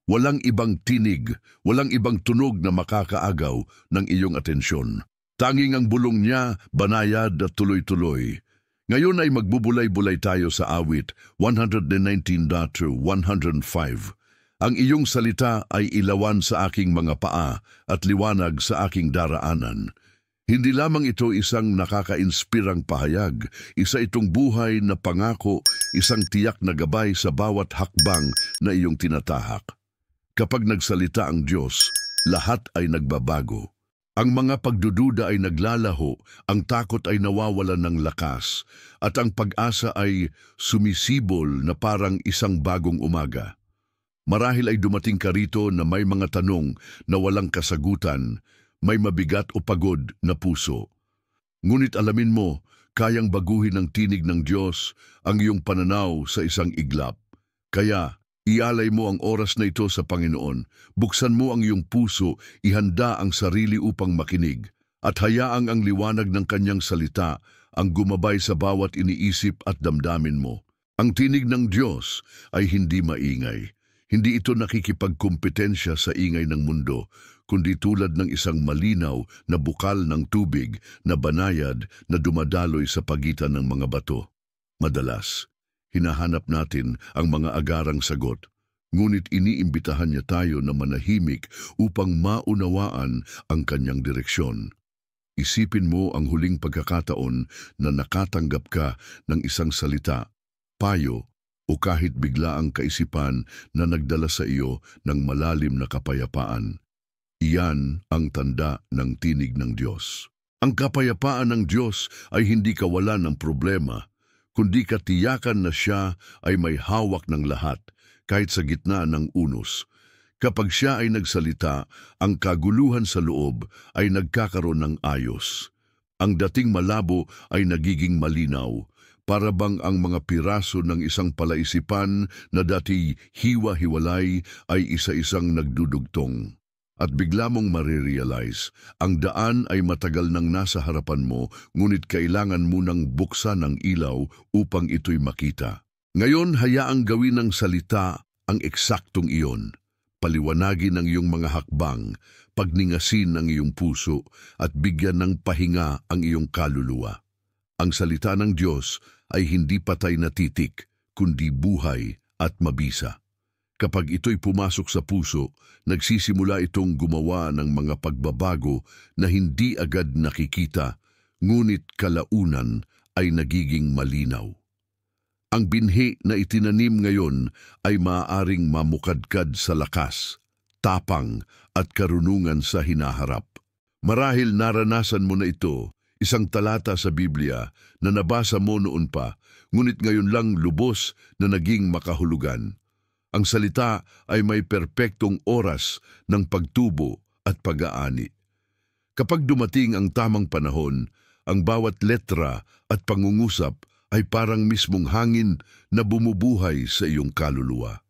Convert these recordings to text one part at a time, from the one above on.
Walang ibang tinig, walang ibang tunog na makakaagaw ng iyong atensyon. Tanging ang bulong niya, banayad at tuloy-tuloy. Ngayon ay magbubulay-bulay tayo sa awit 119.105. Ang iyong salita ay ilawan sa aking mga paa at liwanag sa aking daraanan. Hindi lamang ito isang nakaka-inspirang pahayag, isa itong buhay na pangako, isang tiyak na gabay sa bawat hakbang na iyong tinatahak. Kapag nagsalita ang Diyos, lahat ay nagbabago. Ang mga pagdududa ay naglalaho, ang takot ay nawawalan ng lakas, at ang pag-asa ay sumisibol na parang isang bagong umaga. Marahil ay dumating ka rito na may mga tanong na walang kasagutan, may mabigat o pagod na puso. Ngunit alamin mo, kayang baguhin ng tinig ng Diyos ang iyong pananaw sa isang iglap. Kaya, ialay mo ang oras na ito sa Panginoon, buksan mo ang iyong puso, ihanda ang sarili upang makinig, at hayaang ang liwanag ng kanyang salita ang gumabay sa bawat iniisip at damdamin mo. Ang tinig ng Diyos ay hindi maingay. Hindi ito nakikipagkumpetensya sa ingay ng mundo, kundi tulad ng isang malinaw na bukal ng tubig na banayad na dumadaloy sa pagitan ng mga bato. Madalas, hinahanap natin ang mga agarang sagot, ngunit iniimbitahan niya tayo na manahimik upang maunawaan ang kanyang direksyon. Isipin mo ang huling pagkakataon na nakatanggap ka ng isang salita, payo, o kahit biglaang kaisipan na nagdala sa iyo ng malalim na kapayapaan. Iyan ang tanda ng tinig ng Diyos. Ang kapayapaan ng Diyos ay hindi kawalan ng problema, kundi katiyakan na siya ay may hawak ng lahat, kahit sa gitna ng unos. Kapag siya ay nagsalita, ang kaguluhan sa loob ay nagkakaroon ng ayos. Ang dating malabo ay nagiging malinaw, para bang ang mga piraso ng isang palaisipan na dati hiwa-hiwalay ay isa-isang nagdudugtong. At bigla mong marirealize, ang daan ay matagal nang nasa harapan mo, ngunit kailangan mo nang buksan ang ilaw upang ito'y makita. Ngayon, hayaang gawin ng salita ang eksaktong iyon. Paliwanagin ang iyong mga hakbang, pagningasin ang iyong puso, at bigyan ng pahinga ang iyong kaluluwa. Ang salita ng Diyos ay hindi patay na titik, kundi buhay at mabisa. Kapag ito'y pumasok sa puso, nagsisimula itong gumawa ng mga pagbabago na hindi agad nakikita, ngunit kalaunan ay nagiging malinaw. Ang binhi na itinanim ngayon ay maaaring mamukadkad sa lakas, tapang at karunungan sa hinaharap. Marahil naranasan mo na ito, isang talata sa Biblia na nabasa mo noon pa, ngunit ngayon lang lubos na naging makahulugan. Ang salita ay may perpektong oras ng pagtubo at pag-aani. Kapag dumating ang tamang panahon, ang bawat letra at pangungusap ay parang mismong hangin na bumubuhay sa iyong kaluluwa.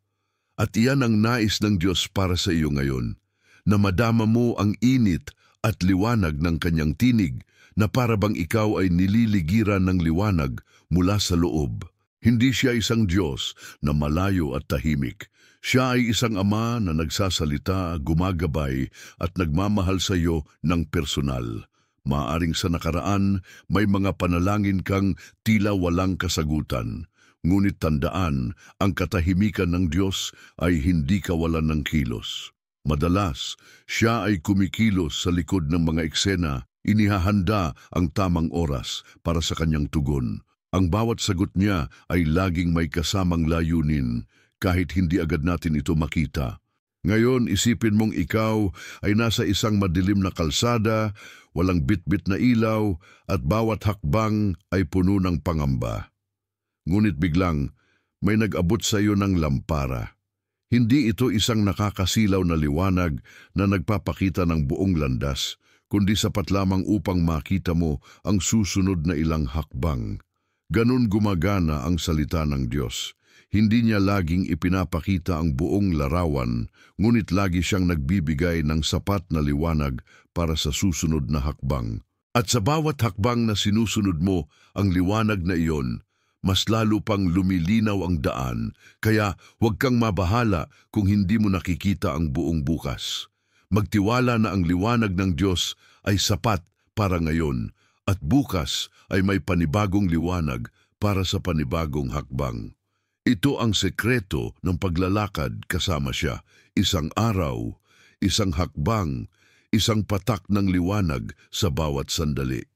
At iyan ang nais ng Diyos para sa iyo ngayon, na madama mo ang init at liwanag ng kanyang tinig, na para bang ikaw ay nililigiran ng liwanag mula sa loob. Hindi siya isang Diyos na malayo at tahimik. Siya ay isang Ama na nagsasalita, gumagabay at nagmamahal sa iyo ng personal. Maaring sa nakaraan, may mga panalangin kang tila walang kasagutan. Ngunit tandaan, ang katahimikan ng Diyos ay hindi kawalan ng kilos. Madalas, siya ay kumikilos sa likod ng mga eksena. Inihahanda ang tamang oras para sa kanyang tugon. Ang bawat sagot niya ay laging may kasamang layunin, kahit hindi agad natin ito makita. Ngayon, isipin mong ikaw ay nasa isang madilim na kalsada, walang bitbit na ilaw, at bawat hakbang ay puno ng pangamba. Ngunit biglang, may nag-abot sa iyo ng lampara. Hindi ito isang nakakasilaw na liwanag na nagpapakita ng buong landas, kundi sapat lamang upang makita mo ang susunod na ilang hakbang. Ganun gumagana ang salita ng Diyos. Hindi niya laging ipinapakita ang buong larawan, ngunit lagi siyang nagbibigay ng sapat na liwanag para sa susunod na hakbang. At sa bawat hakbang na sinusunod mo ang liwanag na iyon, mas lalo pang lumilinaw ang daan, kaya huwag kang mabahala kung hindi mo nakikita ang buong bukas. Magtiwala na ang liwanag ng Diyos ay sapat para ngayon at bukas ay may panibagong liwanag para sa panibagong hakbang. Ito ang sekreto ng paglalakad kasama siya, isang araw, isang hakbang, isang patak ng liwanag sa bawat sandali.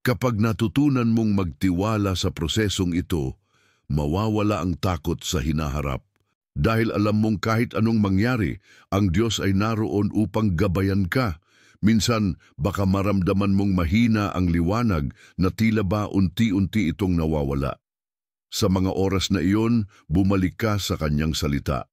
Kapag natutunan mong magtiwala sa prosesong ito, mawawala ang takot sa hinaharap. Dahil alam mong kahit anong mangyari, ang Diyos ay naroon upang gabayan ka. Minsan, baka maramdaman mong mahina ang liwanag na tila ba unti-unti itong nawawala. Sa mga oras na iyon, bumalik ka sa kanyang salita.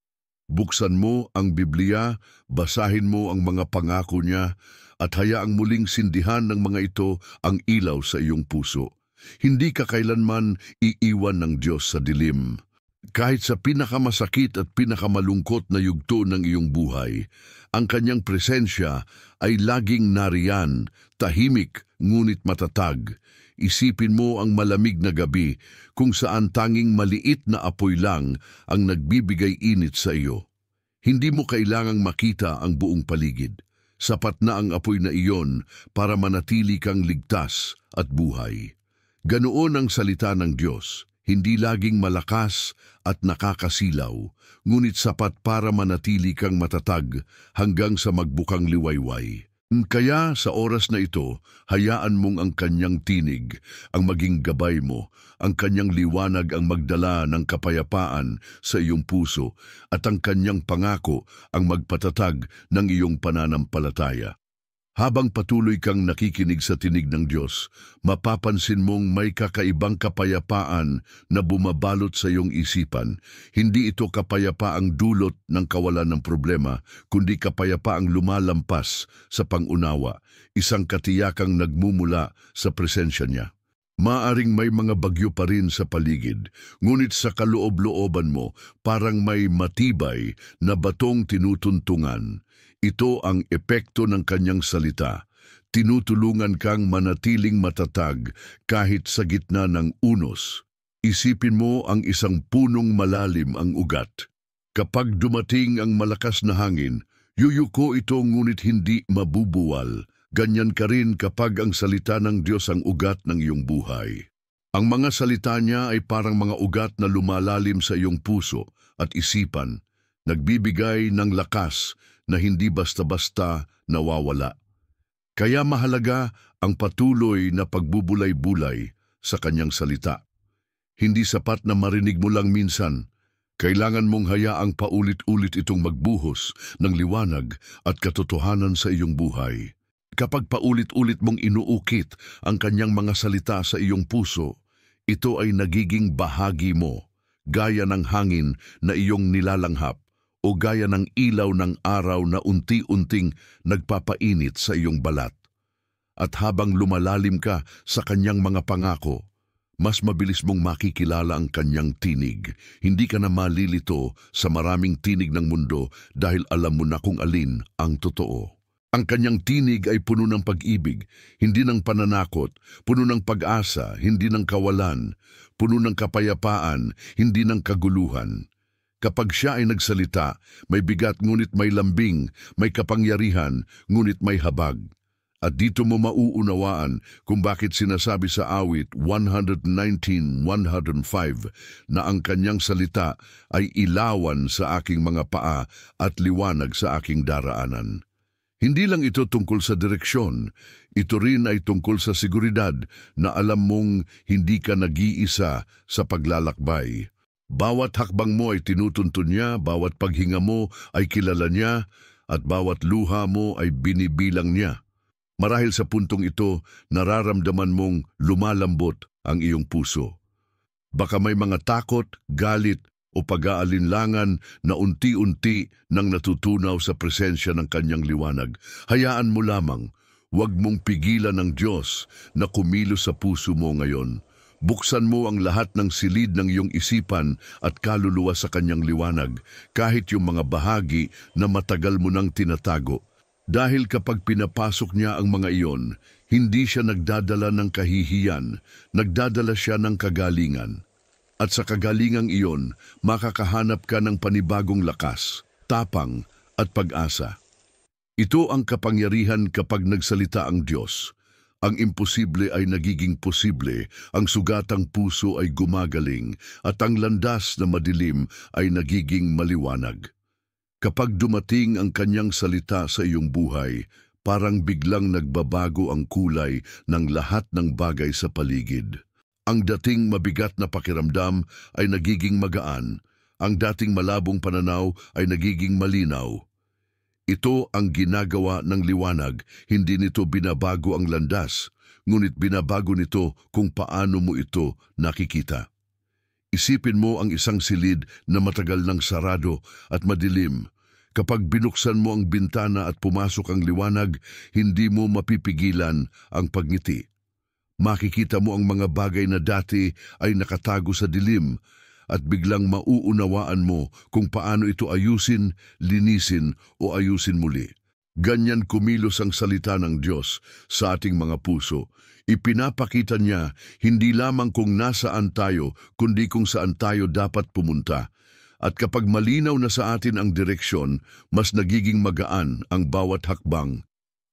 Buksan mo ang Biblia, basahin mo ang mga pangako niya, at hayaang muling sindihan ng mga ito ang ilaw sa iyong puso. Hindi ka kailanman iiwan ng Diyos sa dilim. Kahit sa pinakamasakit at pinakamalungkot na yugto ng iyong buhay, ang kanyang presensya ay laging nariyan, tahimik ngunit matatag. Isipin mo ang malamig na gabi kung saan tanging maliit na apoy lang ang nagbibigay init sa iyo. Hindi mo kailangang makita ang buong paligid. Sapat na ang apoy na iyon para manatili kang ligtas at buhay. Ganoon ang salita ng Diyos, hindi laging malakas at nakakasilaw, ngunit sapat para manatili kang matatag hanggang sa magbukang liwayway. Kaya sa oras na ito, hayaan mong ang kanyang tinig, ang maging gabay mo, ang kanyang liwanag ang magdala ng kapayapaan sa iyong puso at ang kanyang pangako ang magpatatag ng iyong pananampalataya. Habang patuloy kang nakikinig sa tinig ng Diyos, mapapansin mong may kakaibang kapayapaan na bumabalot sa iyong isipan. Hindi ito kapayapaang dulot ng kawalan ng problema, kundi kapayapaang lumalampas sa pangunawa, isang katiyakang nagmumula sa presensya niya. Maaring may mga bagyo pa rin sa paligid, ngunit sa kaloob-looban mo parang may matibay na batong tinutuntungan. Ito ang epekto ng kanyang salita. Tinutulungan kang manatiling matatag kahit sa gitna ng unos. Isipin mo ang isang punong malalim ang ugat. Kapag dumating ang malakas na hangin, yuyuko ito ngunit hindi mabubuwal. Ganyan ka rin kapag ang salita ng Diyos ang ugat ng iyong buhay. Ang mga salita niya ay parang mga ugat na lumalalim sa iyong puso at isipan, nagbibigay ng lakas na hindi basta-basta nawawala. Kaya mahalaga ang patuloy na pagbubulay-bulay sa kanyang salita. Hindi sapat na marinig mo lang minsan. Kailangan mong hayaang paulit-ulit itong magbuhos ng liwanag at katotohanan sa iyong buhay. Kapag paulit-ulit mong inuukit ang kanyang mga salita sa iyong puso, ito ay nagiging bahagi mo, gaya ng hangin na iyong nilalanghap, o gaya ng ilaw ng araw na unti-unting nagpapainit sa iyong balat. At habang lumalalim ka sa kanyang mga pangako, mas mabilis mong makikilala ang kanyang tinig. Hindi ka na malilito sa maraming tinig ng mundo dahil alam mo na kung alin ang totoo. Ang kanyang tinig ay puno ng pag-ibig, hindi ng pananakot, puno ng pag-asa, hindi ng kawalan, puno ng kapayapaan, hindi ng kaguluhan. Kapag siya ay nagsalita, may bigat ngunit may lambing, may kapangyarihan ngunit may habag. At dito mo mauunawaan kung bakit sinasabi sa awit 119:105 na ang kanyang salita ay ilawan sa aking mga paa at liwanag sa aking daraanan. Hindi lang ito tungkol sa direksyon, ito rin ay tungkol sa seguridad na alam mong hindi ka nag-iisa sa paglalakbay. Bawat hakbang mo ay tinutuntun niya, bawat paghinga mo ay kilala niya, at bawat luha mo ay binibilang niya. Marahil sa puntong ito, nararamdaman mong lumalambot ang iyong puso. Baka may mga takot, galit, o pag-aalinlangan na unti-unti nang natutunaw sa presensya ng kanyang liwanag. Hayaan mo lamang, huwag mong pigilan ng Diyos na kumilos sa puso mo ngayon. Buksan mo ang lahat ng silid ng iyong isipan at kaluluwa sa kanyang liwanag, kahit yung mga bahagi na matagal mo nang tinatago. Dahil kapag pinapasok niya ang mga iyon, hindi siya nagdadala ng kahihiyan, nagdadala siya ng kagalingan. At sa kagalingang iyon, makakahanap ka ng panibagong lakas, tapang at pag-asa. Ito ang kapangyarihan kapag nagsalita ang Diyos. Ang imposible ay nagiging posible, ang sugatang puso ay gumagaling, at ang landas na madilim ay nagiging maliwanag. Kapag dumating ang kanyang salita sa iyong buhay, parang biglang nagbabago ang kulay ng lahat ng bagay sa paligid. Ang dating mabigat na pakiramdam ay nagiging magaan, ang dating malabong pananaw ay nagiging malinaw. Ito ang ginagawa ng liwanag, hindi nito binabago ang landas, ngunit binabago nito kung paano mo ito nakikita. Isipin mo ang isang silid na matagal nang sarado at madilim. Kapag binuksan mo ang bintana at pumasok ang liwanag, hindi mo mapipigilan ang pagngiti. Makikita mo ang mga bagay na dati ay nakatago sa dilim at biglang mauunawaan mo kung paano ito ayusin, linisin o ayusin muli. Ganyan kumilos ang salita ng Diyos sa ating mga puso. Ipinapakita niya hindi lamang kung nasaan tayo, kundi kung saan tayo dapat pumunta. At kapag malinaw na sa atin ang direksyon, mas nagiging magaan ang bawat hakbang.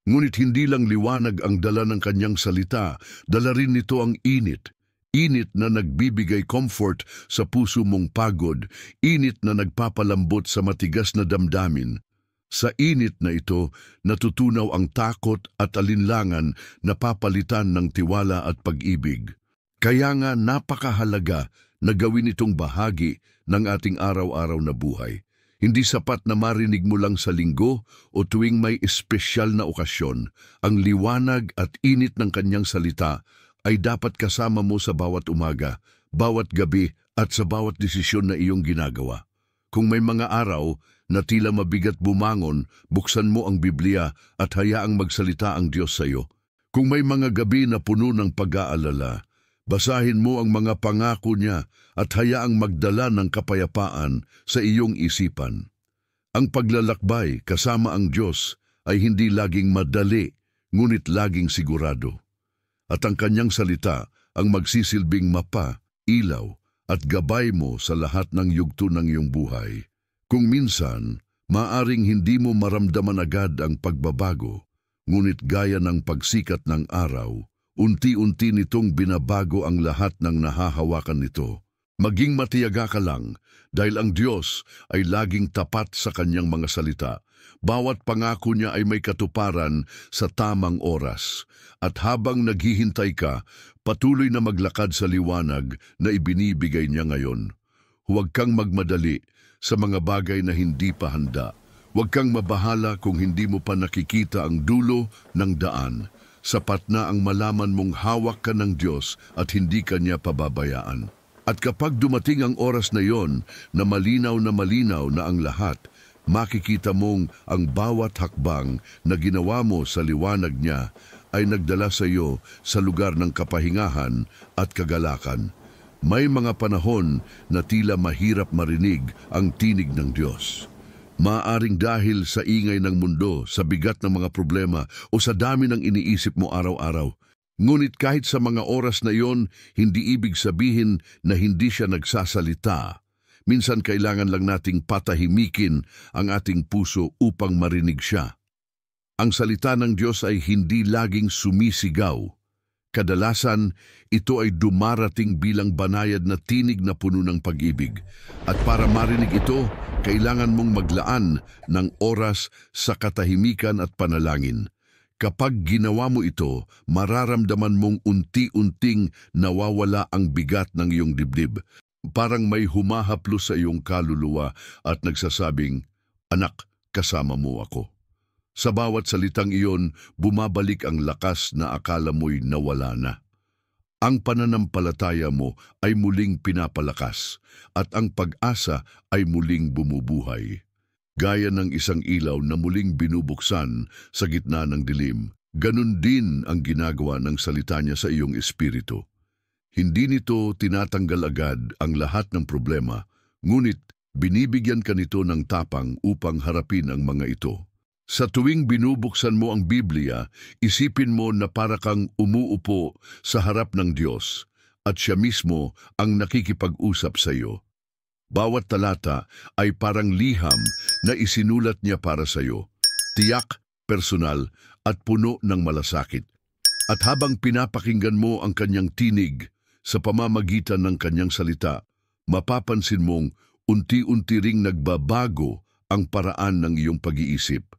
Ngunit hindi lang liwanag ang dala ng kanyang salita, dala rin nito ang init. Init na nagbibigay comfort sa puso mong pagod, init na nagpapalambot sa matigas na damdamin. Sa init na ito, natutunaw ang takot at alinlangan na papalitan ng tiwala at pag-ibig. Kaya nga napakahalaga na gawin itong bahagi ng ating araw-araw na buhay. Hindi sapat na marinig mo lang sa linggo o tuwing may espesyal na okasyon. Ang liwanag at init ng kanyang salita ay dapat kasama mo sa bawat umaga, bawat gabi at sa bawat desisyon na iyong ginagawa. Kung may mga araw na tila mabigat bumangon, buksan mo ang Biblia at hayaang magsalita ang Diyos sa iyo. Kung may mga gabi na puno ng pag-aalala, basahin mo ang mga pangako niya at hayaang magdala ng kapayapaan sa iyong isipan. Ang paglalakbay kasama ang Diyos ay hindi laging madali, ngunit laging sigurado. At ang kanyang salita ang magsisilbing mapa, ilaw at gabay mo sa lahat ng yugto ng iyong buhay. Kung minsan, maaring hindi mo maramdaman agad ang pagbabago, ngunit gaya ng pagsikat ng araw, unti-unti nitong binabago ang lahat ng nahahawakan nito. Maging matiyaga ka lang dahil ang Diyos ay laging tapat sa kanyang mga salita. Bawat pangako niya ay may katuparan sa tamang oras. At habang naghihintay ka, patuloy na maglakad sa liwanag na ibinibigay niya ngayon. Huwag kang magmadali sa mga bagay na hindi pa handa. Huwag kang mabahala kung hindi mo pa nakikita ang dulo ng daan. Sapat na ang malaman mong hawak ka ng Diyos at hindi ka niya pababayaan. At kapag dumating ang oras na yon na malinaw na ang lahat, makikita mong ang bawat hakbang na ginawa mo sa liwanag niya ay nagdala sa iyo sa lugar ng kapahingahan at kagalakan. May mga panahon na tila mahirap marinig ang tinig ng Diyos. Maaring dahil sa ingay ng mundo, sa bigat ng mga problema o sa dami ng iniisip mo araw-araw. Ngunit kahit sa mga oras na iyon, hindi ibig sabihin na hindi siya nagsasalita. Minsan kailangan lang nating patahimikin ang ating puso upang marinig siya. Ang salita ng Diyos ay hindi laging sumisigaw. Kadalasan, ito ay dumarating bilang banayad na tinig na puno ng pag-ibig. At para marinig ito, kailangan mong maglaan ng oras sa katahimikan at panalangin. Kapag ginawa mo ito, mararamdaman mong unti-unting nawawala ang bigat ng iyong dibdib. Parang may humahaplos sa iyong kaluluwa at nagsasabing, "Anak, kasama mo ako." Sa bawat salitang iyon, bumabalik ang lakas na akala mo'y nawala na. Ang pananampalataya mo ay muling pinapalakas at ang pag-asa ay muling bumubuhay. Gaya ng isang ilaw na muling binubuksan sa gitna ng dilim, ganun din ang ginagawa ng salita niya sa iyong espiritu. Hindi nito tinatanggal agad ang lahat ng problema, ngunit binibigyan ka nito ng tapang upang harapin ang mga ito. Sa tuwing binubuksan mo ang Biblia, isipin mo na para kang umuupo sa harap ng Diyos at siya mismo ang nakikipag-usap sa iyo. Bawat talata ay parang liham na isinulat niya para sa iyo. Tiyak, personal at puno ng malasakit. At habang pinapakinggan mo ang kanyang tinig sa pamamagitan ng kanyang salita, mapapansin mong unti-unti ring nagbabago ang paraan ng iyong pag-iisip.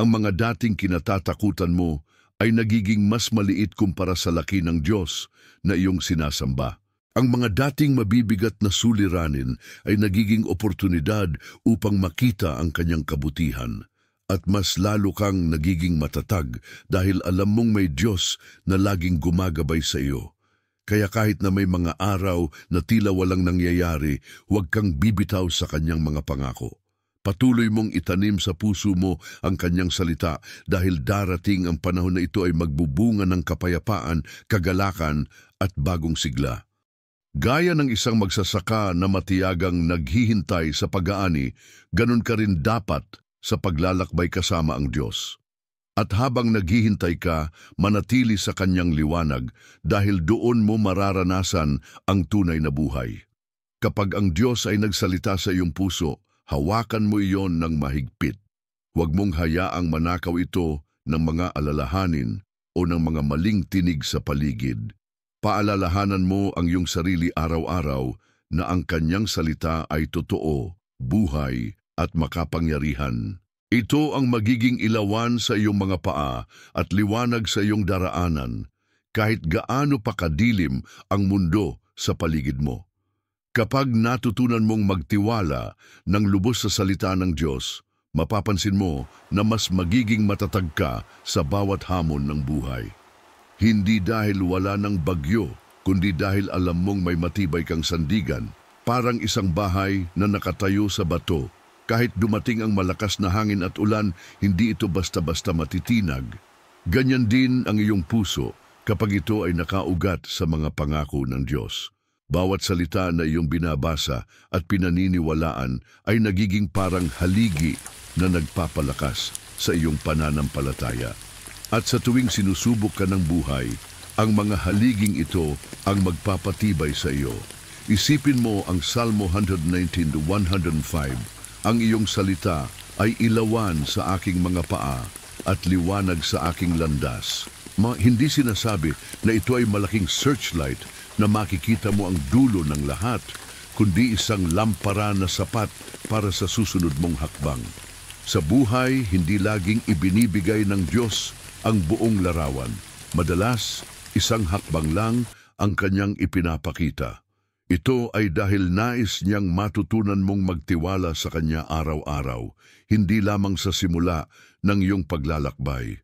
Ang mga dating kinatatakutan mo ay nagiging mas maliit kumpara sa laki ng Diyos na iyong sinasamba. Ang mga dating mabibigat na suliranin ay nagiging oportunidad upang makita ang kanyang kabutihan. At mas lalo kang nagiging matatag dahil alam mong may Diyos na laging gumagabay sa iyo. Kaya kahit na may mga araw na tila walang nangyayari, huwag kang bibitaw sa kanyang mga pangako. Patuloy mong itanim sa puso mo ang kanyang salita dahil darating ang panahon na ito ay magbubunga ng kapayapaan, kagalakan at bagong sigla. Gaya ng isang magsasaka na matiyagang naghihintay sa pag-aani, ganun ka rin dapat sa paglalakbay kasama ang Diyos. At habang naghihintay ka, manatili sa kanyang liwanag dahil doon mo mararanasan ang tunay na buhay. Kapag ang Diyos ay nagsalita sa iyong puso, hawakan mo iyon ng mahigpit. Huwag mong hayaang manakaw ito ng mga alalahanin o ng mga maling tinig sa paligid. Paalalahanan mo ang iyong sarili araw-araw na ang kanyang salita ay totoo, buhay at makapangyarihan. Ito ang magiging ilawan sa iyong mga paa at liwanag sa iyong daraanan, kahit gaano pa kadilim ang mundo sa paligid mo. Kapag natutunan mong magtiwala ng lubos sa salita ng Diyos, mapapansin mo na mas magiging matatag ka sa bawat hamon ng buhay. Hindi dahil wala ng bagyo, kundi dahil alam mong may matibay kang sandigan, parang isang bahay na nakatayo sa bato. Kahit dumating ang malakas na hangin at ulan, hindi ito basta-basta matitinag. Ganyan din ang iyong puso kapag ito ay nakaugat sa mga pangako ng Diyos. Bawat salita na iyong binabasa at pinaniniwalaan ay nagiging parang haligi na nagpapalakas sa iyong pananampalataya. At sa tuwing sinusubok ka ng buhay, ang mga haliging ito ang magpapatibay sa iyo. Isipin mo ang Salmo 119:105, ang iyong salita ay ilawan sa aking mga paa at liwanag sa aking landas. Hindi sinasabi na ito ay malaking searchlight na makikita mo ang dulo ng lahat, kundi isang lampara na sapat para sa susunod mong hakbang. Sa buhay, hindi laging ibinibigay ng Diyos ang buong larawan. Madalas, isang hakbang lang ang kanyang ipinapakita. Ito ay dahil nais niyang matutunan mong magtiwala sa kanya araw-araw, hindi lamang sa simula ng iyong paglalakbay.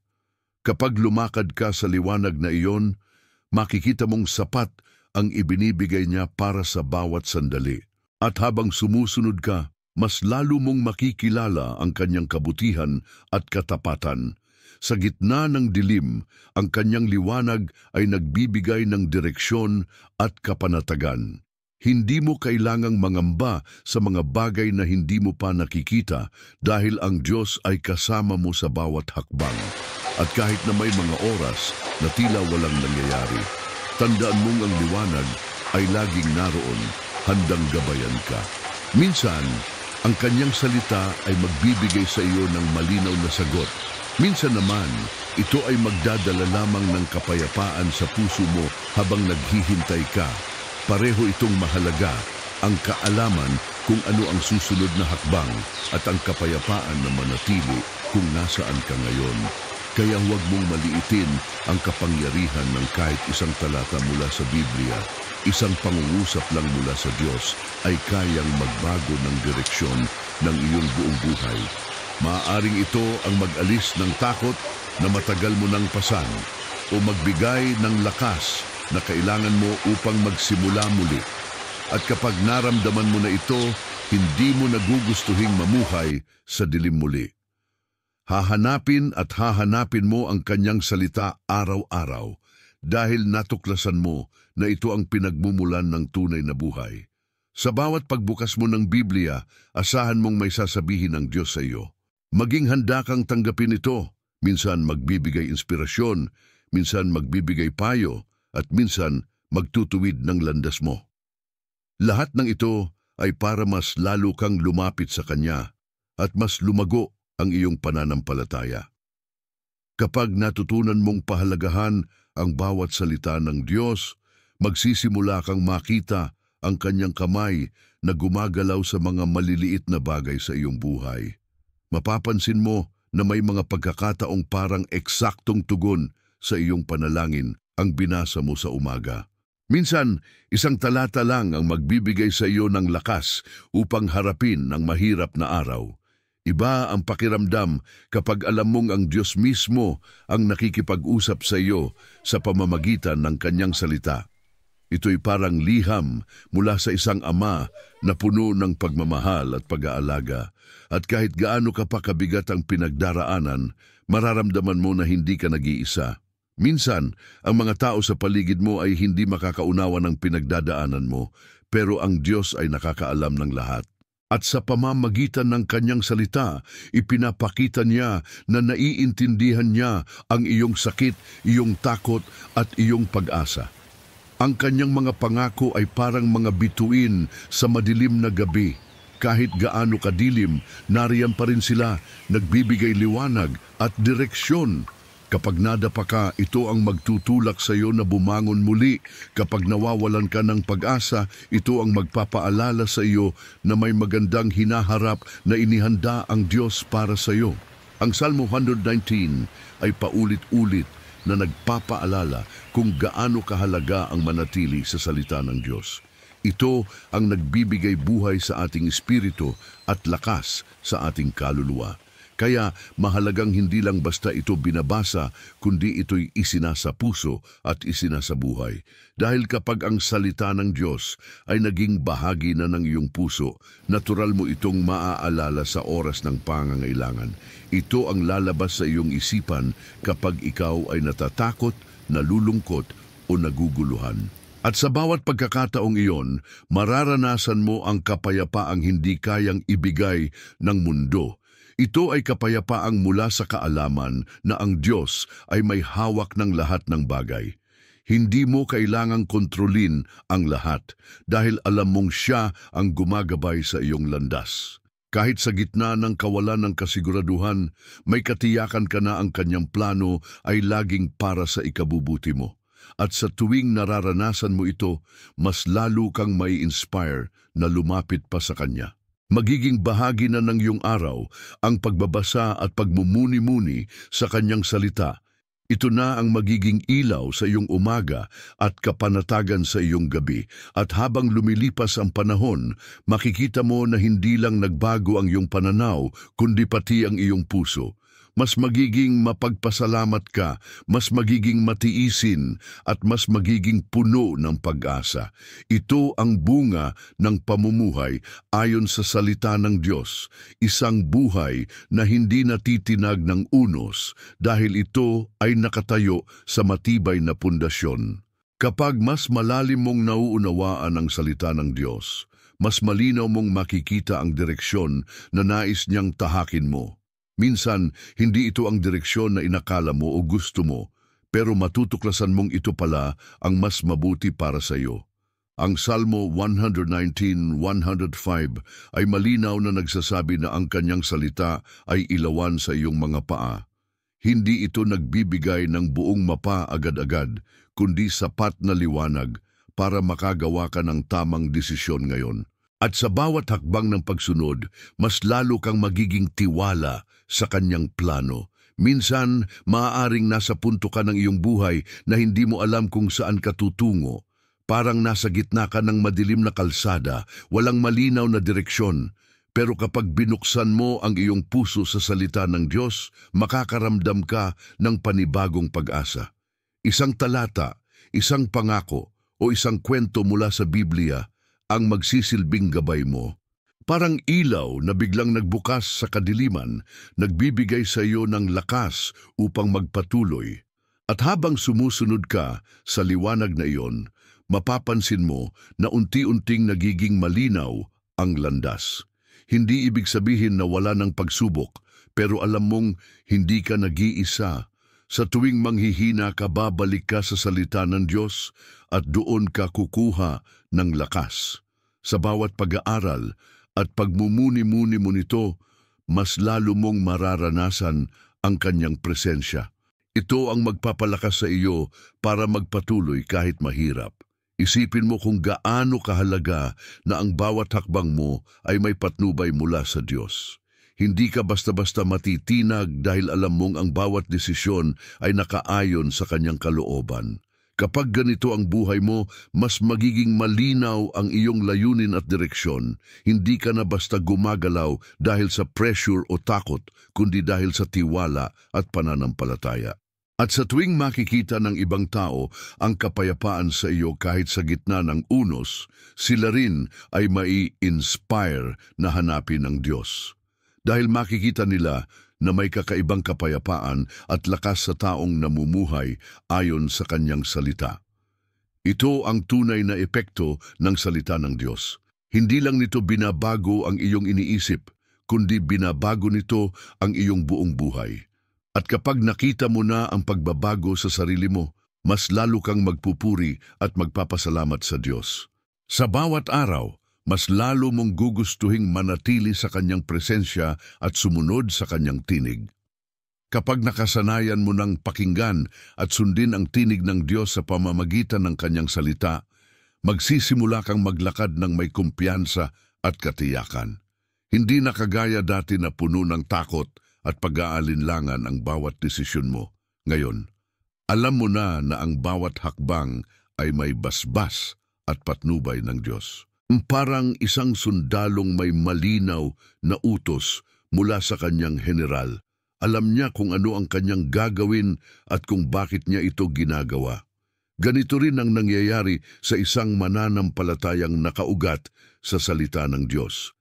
Kapag lumakad ka sa liwanag na iyon, makikita mong sapat ang ibinibigay niya para sa bawat sandali. At habang sumusunod ka, mas lalo mong makikilala ang kanyang kabutihan at katapatan. Sa gitna ng dilim, ang kanyang liwanag ay nagbibigay ng direksyon at kapanatagan. Hindi mo kailangang mangamba sa mga bagay na hindi mo pa nakikita dahil ang Diyos ay kasama mo sa bawat hakbang. At kahit na may mga oras na tila walang nangyayari, tandaan mong ang liwanag ay laging naroon, handang gabayan ka. Minsan, ang kanyang salita ay magbibigay sa iyo ng malinaw na sagot. Minsan naman, ito ay magdadala lamang ng kapayapaan sa puso mo habang naghihintay ka. Pareho itong mahalaga, ang kaalaman kung ano ang susunod na hakbang at ang kapayapaan na manatili kung nasaan ka ngayon. Kaya huwag mong maliitin ang kapangyarihan ng kahit isang talata mula sa Biblia. Isang pangungusap lang mula sa Diyos ay kayang magbago ng direksyon ng iyong buong buhay. Maaaring ito ang mag-alis ng takot na matagal mo nang pasan o magbigay ng lakas na kailangan mo upang magsimula muli. At kapag naramdaman mo na ito, hindi mo nagugustuhing mamuhay sa dilim muli. Hahanapin at hahanapin mo ang kanyang salita araw-araw dahil natuklasan mo na ito ang pinagmumulan ng tunay na buhay. Sa bawat pagbukas mo ng Biblia, asahan mong may sasabihin ng Diyos sa iyo. Maging handa kang tanggapin ito. Minsan magbibigay inspirasyon, minsan magbibigay payo, at minsan magtutuwid ng landas mo. Lahat ng ito ay para mas lalo kang lumapit sa Kanya at mas lumago ang iyong pananampalataya. Kapag natutunan mong pahalagahan ang bawat salita ng Diyos, magsisimula kang makita ang Kanyang kamay na gumagalaw sa mga maliliit na bagay sa iyong buhay. Mapapansin mo na may mga pagkakataong parang eksaktong tugon sa iyong panalangin ang binasa mo sa umaga. Minsan, isang talata lang ang magbibigay sa iyo ng lakas upang harapin ang mahirap na araw. Iba ang pakiramdam kapag alam mong ang Diyos mismo ang nakikipag-usap sa iyo sa pamamagitan ng Kanyang salita. Ito'y parang liham mula sa isang ama na puno ng pagmamahal at pag-aalaga. At kahit gaano ka pa kabigat ang pinagdaraanan, mararamdaman mo na hindi ka nag-iisa. Minsan, ang mga tao sa paligid mo ay hindi makakaunawa ng pinagdadaanan mo, pero ang Diyos ay nakakaalam ng lahat. At sa pamamagitan ng Kanyang salita, ipinapakita niya na naiintindihan niya ang iyong sakit, iyong takot at iyong pag-asa. Ang Kanyang mga pangako ay parang mga bituin sa madilim na gabi. Kahit gaano kadilim, nariyan pa rin sila, nagbibigay liwanag at direksyon. Kapag nadapa ka, ito ang magtutulak sa iyo na bumangon muli. Kapag nawawalan ka ng pag-asa, ito ang magpapaalala sa iyo na may magandang hinaharap na inihanda ang Diyos para sa iyo. Ang Salmo 119 ay paulit-ulit na nagpapaalala kung gaano kahalaga ang manatili sa salita ng Diyos. Ito ang nagbibigay buhay sa ating espiritu at lakas sa ating kaluluwa. Kaya mahalagang hindi lang basta ito binabasa, kundi ito'y isinasa puso at isinasa buhay. Dahil kapag ang salita ng Diyos ay naging bahagi na ng iyong puso, natural mo itong maaalala sa oras ng pangangailangan. Ito ang lalabas sa iyong isipan kapag ikaw ay natatakot, nalulungkot o naguguluhan. At sa bawat pagkakataong iyon, mararanasan mo ang kapayapaang hindi kayang ibigay ng mundo. Ito ay kapayapaang mula sa kaalaman na ang Diyos ay may hawak ng lahat ng bagay. Hindi mo kailangang kontrolin ang lahat dahil alam mong Siya ang gumagabay sa iyong landas. Kahit sa gitna ng kawalan ng kasiguraduhan, may katiyakan ka na ang Kanyang plano ay laging para sa ikabubuti mo. At sa tuwing nararanasan mo ito, mas lalo kang may inspire na lumapit pa sa Kanya. Magiging bahagi na ng iyong araw ang pagbabasa at pagmumuni-muni sa Kanyang salita. Ito na ang magiging ilaw sa iyong umaga at kapanatagan sa iyong gabi. At habang lumilipas ang panahon, makikita mo na hindi lang nagbago ang iyong pananaw, kundi pati ang iyong puso. Mas magiging mapagpasalamat ka, mas magiging matiisin, at mas magiging puno ng pag-asa. Ito ang bunga ng pamumuhay ayon sa salita ng Diyos, isang buhay na hindi natitinag ng unos dahil ito ay nakatayo sa matibay na pundasyon. Kapag mas malalim mong nauunawaan ang salita ng Diyos, mas malinaw mong makikita ang direksyon na nais niyang tahakin mo. Minsan, hindi ito ang direksyon na inakala mo o gusto mo, pero matutuklasan mong ito pala ang mas mabuti para sa iyo. Ang Salmo 119:105 ay malinaw na nagsasabi na ang Kanyang salita ay ilawan sa iyong mga paa. Hindi ito nagbibigay ng buong mapa agad-agad, kundi sapat na liwanag para makagawa ka ng tamang desisyon ngayon. At sa bawat hakbang ng pagsunod, mas lalo kang magiging tiwala sa Kanyang plano. Minsan, maaaring nasa punto ka ng iyong buhay na hindi mo alam kung saan ka tutungo. Parang nasa gitna ka ng madilim na kalsada, walang malinaw na direksyon. Pero kapag binuksan mo ang iyong puso sa salita ng Diyos, makakaramdam ka ng panibagong pag-asa. Isang talata, isang pangako, o isang kwento mula sa Biblia ang magsisilbing gabay mo. Parang ilaw na biglang nagbukas sa kadiliman, nagbibigay sa iyo ng lakas upang magpatuloy. At habang sumusunod ka sa liwanag na iyon, mapapansin mo na unti-unting nagiging malinaw ang landas. Hindi ibig sabihin na wala ng pagsubok, pero alam mong hindi ka nag-iisa. Sa tuwing manghihina ka, babalik ka sa salita ng Diyos at doon ka kukuha ng lakas. Sa bawat pag-aaral at pagmumuni-muni mo nito, mas lalo mong mararanasan ang kanyang presensya. Ito ang magpapalakas sa iyo para magpatuloy kahit mahirap. Isipin mo kung gaano kahalaga na ang bawat hakbang mo ay may patnubay mula sa Diyos. Hindi ka basta-basta matitinag dahil alam mong ang bawat desisyon ay nakaayon sa kanyang kalooban. Kapag ganito ang buhay mo, mas magiging malinaw ang iyong layunin at direksyon. Hindi ka na basta gumagalaw dahil sa pressure o takot, kundi dahil sa tiwala at pananampalataya. At sa tuwing makikita ng ibang tao ang kapayapaan sa iyo kahit sa gitna ng unos, sila rin ay mai-inspire na hanapin ang Diyos. Dahil makikita nila na may kakaibang kapayapaan at lakas sa taong namumuhay ayon sa kanyang salita. Ito ang tunay na epekto ng salita ng Diyos. Hindi lang nito binabago ang iyong iniisip, kundi binabago nito ang iyong buong buhay. At kapag nakita mo na ang pagbabago sa sarili mo, mas lalo kang magpupuri at magpapasalamat sa Diyos. Sa bawat araw, mas lalo mong gugustuhing manatili sa kanyang presensya at sumunod sa kanyang tinig. Kapag nakasanayan mo ng pakinggan at sundin ang tinig ng Diyos sa pamamagitan ng kanyang salita, magsisimula kang maglakad ng may kumpiyansa at katiyakan. Hindi na kagaya dati na puno ng takot at pag-aalinlangan ang bawat desisyon mo. Ngayon, alam mo na ang bawat hakbang ay may basbas at patnubay ng Diyos. Parang isang sundalong may malinaw na utos mula sa kanyang general. Alam niya kung ano ang kanyang gagawin at kung bakit niya ito ginagawa. Ganito rin ang nangyayari sa isang mananampalatayang nakaugat sa salita ng Diyos.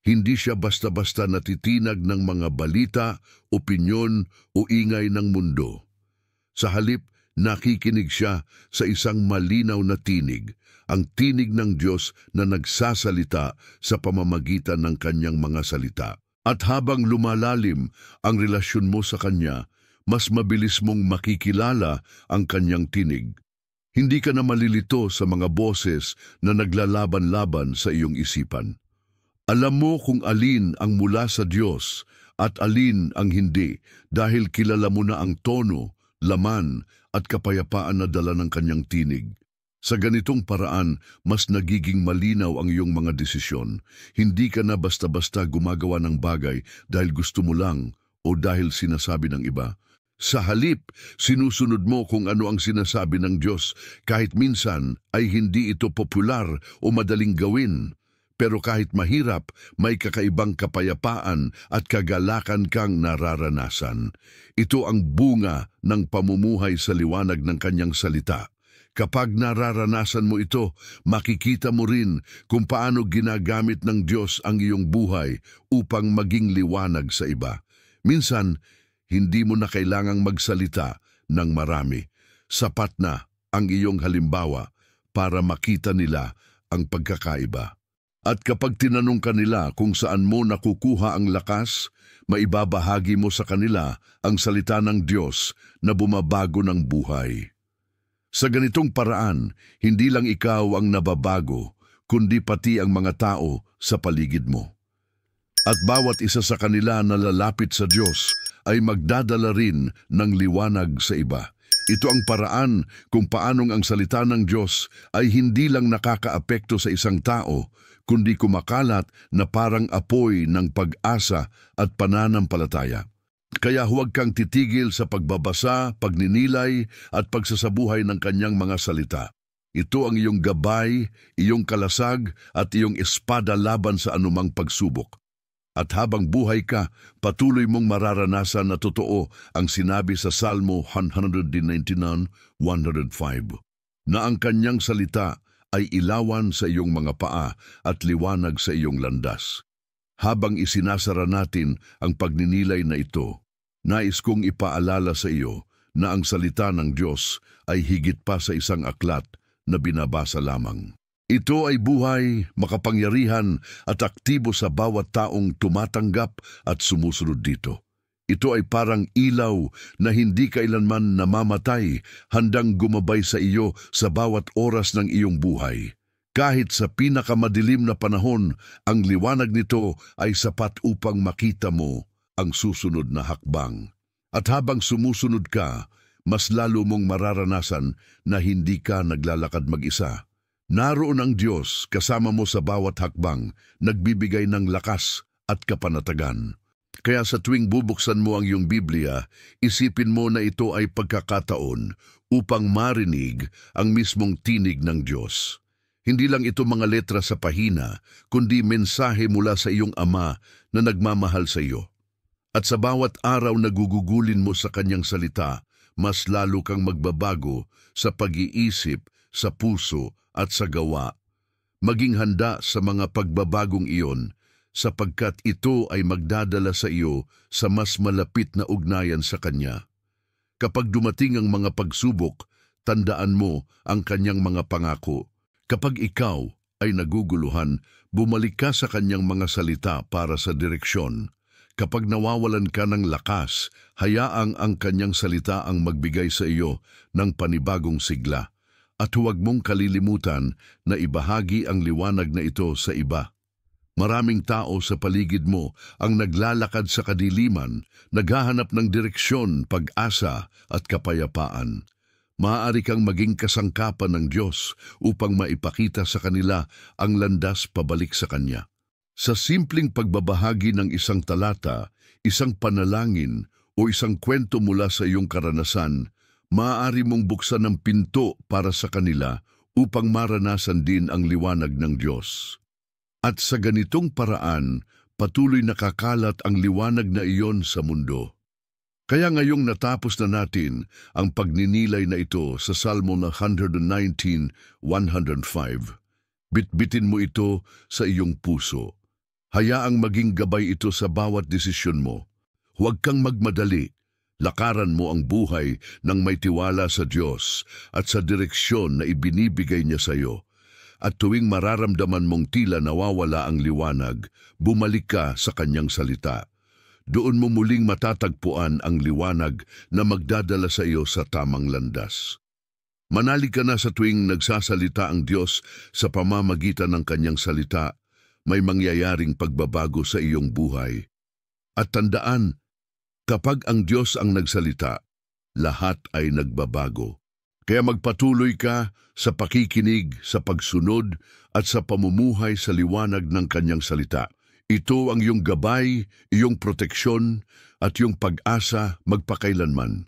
Hindi siya basta-basta natitinag ng mga balita, opinyon o ingay ng mundo. Sa halip, nakikinig siya sa isang malinaw na tinig, ang tinig ng Diyos na nagsasalita sa pamamagitan ng kanyang mga salita. At habang lumalalim ang relasyon mo sa kanya, mas mabilis mong makikilala ang kanyang tinig. Hindi ka na malilito sa mga boses na naglalaban-laban sa iyong isipan. Alam mo kung alin ang mula sa Diyos at alin ang hindi dahil kilala mo na ang tono, laman at kapayapaan na dala ng kanyang tinig. Sa ganitong paraan, mas nagiging malinaw ang iyong mga desisyon. Hindi ka na basta-basta gumagawa ng bagay dahil gusto mo lang o dahil sinasabi ng iba. Sa halip, sinusunod mo kung ano ang sinasabi ng Diyos kahit minsan ay hindi ito popular o madaling gawin. Pero kahit mahirap, may kakaibang kapayapaan at kagalakan kang nararanasan. Ito ang bunga ng pamumuhay sa liwanag ng kanyang salita. Kapag nararanasan mo ito, makikita mo rin kung paano ginagamit ng Diyos ang iyong buhay upang maging liwanag sa iba. Minsan, hindi mo na kailangang magsalita ng marami. Sapat na ang iyong halimbawa para makita nila ang pagkakaiba. At kapag tinanong ka nila kung saan mo nakukuha ang lakas, maibabahagi mo sa kanila ang salita ng Diyos na bumabago ng buhay. Sa ganitong paraan, hindi lang ikaw ang nababago, kundi pati ang mga tao sa paligid mo. At bawat isa sa kanila na lalapit sa Diyos ay magdadala rin ng liwanag sa iba. Ito ang paraan kung paanong ang salita ng Diyos ay hindi lang nakakaapekto sa isang tao, kundi kumakalat na parang apoy ng pag-asa at pananampalataya. Kaya huwag kang titigil sa pagbabasa, pagninilay at pagsasabuhay ng kanyang mga salita. Ito ang iyong gabay, iyong kalasag at iyong espada laban sa anumang pagsubok. At habang buhay ka, patuloy mong mararanasan na totoo ang sinabi sa Salmo 199:105, na ang kanyang salita ay ilawan sa iyong mga paa at liwanag sa iyong landas. Habang isinasara natin ang pagninilay na ito, nais kong ipaalala sa iyo na ang salita ng Diyos ay higit pa sa isang aklat na binabasa lamang. Ito ay buhay, makapangyarihan at aktibo sa bawat taong tumatanggap at sumusunod dito. Ito ay parang ilaw na hindi kailanman namamatay, handang gumabay sa iyo sa bawat oras ng iyong buhay. Kahit sa pinakamadilim na panahon, ang liwanag nito ay sapat upang makita mo ang susunod na hakbang. At habang sumusunod ka, mas lalo mong mararanasan na hindi ka naglalakad mag-isa. Naroon ang Diyos kasama mo sa bawat hakbang, nagbibigay ng lakas at kapanatagan. Kaya sa tuwing bubuksan mo ang iyong Biblia, isipin mo na ito ay pagkakataon upang marinig ang mismong tinig ng Diyos. Hindi lang ito mga letra sa pahina, kundi mensahe mula sa iyong Ama na nagmamahal sa iyo. At sa bawat araw na gugugulin mo sa kanyang salita, mas lalo kang magbabago sa pag-iisip, sa puso at sa gawa. Maging handa sa mga pagbabagong iyon, sapagkat ito ay magdadala sa iyo sa mas malapit na ugnayan sa Kanya. Kapag dumating ang mga pagsubok, tandaan mo ang Kanyang mga pangako. Kapag ikaw ay naguguluhan, bumalik ka sa Kanyang mga salita para sa direksyon. Kapag nawawalan ka ng lakas, hayaang ang Kanyang salita ang magbigay sa iyo ng panibagong sigla. At huwag mong kalilimutan na ibahagi ang liwanag na ito sa iba. Maraming tao sa paligid mo ang naglalakad sa kadiliman, naghahanap ng direksyon, pag-asa at kapayapaan. Maaari kang maging kasangkapan ng Diyos upang maipakita sa kanila ang landas pabalik sa Kanya. Sa simpleng pagbabahagi ng isang talata, isang panalangin o isang kwento mula sa iyong karanasan, maaari mong buksan ang pinto para sa kanila upang maranasan din ang liwanag ng Diyos. At sa ganitong paraan, patuloy nakakalat ang liwanag na iyon sa mundo. Kaya ngayong natapos na natin ang pagninilay na ito sa Salmo 119:105, bitbitin mo ito sa iyong puso. Hayaang maging gabay ito sa bawat desisyon mo. Huwag kang magmadali. Lakaran mo ang buhay ng may tiwala sa Diyos at sa direksyon na ibinibigay niya sa iyo. At tuwing mararamdaman mong tila nawawala ang liwanag, bumalik ka sa Kanyang salita. Doon mo muling matatagpuan ang liwanag na magdadala sa iyo sa tamang landas. Manalig ka na sa tuwing nagsasalita ang Diyos sa pamamagitan ng Kanyang salita, may mangyayaring pagbabago sa iyong buhay. At tandaan, kapag ang Diyos ang nagsalita, lahat ay nagbabago. Kaya magpatuloy ka sa pakikinig, sa pagsunod at sa pamumuhay sa liwanag ng Kanyang salita. Ito ang iyong gabay, iyong proteksyon at iyong pag-asa magpakailanman.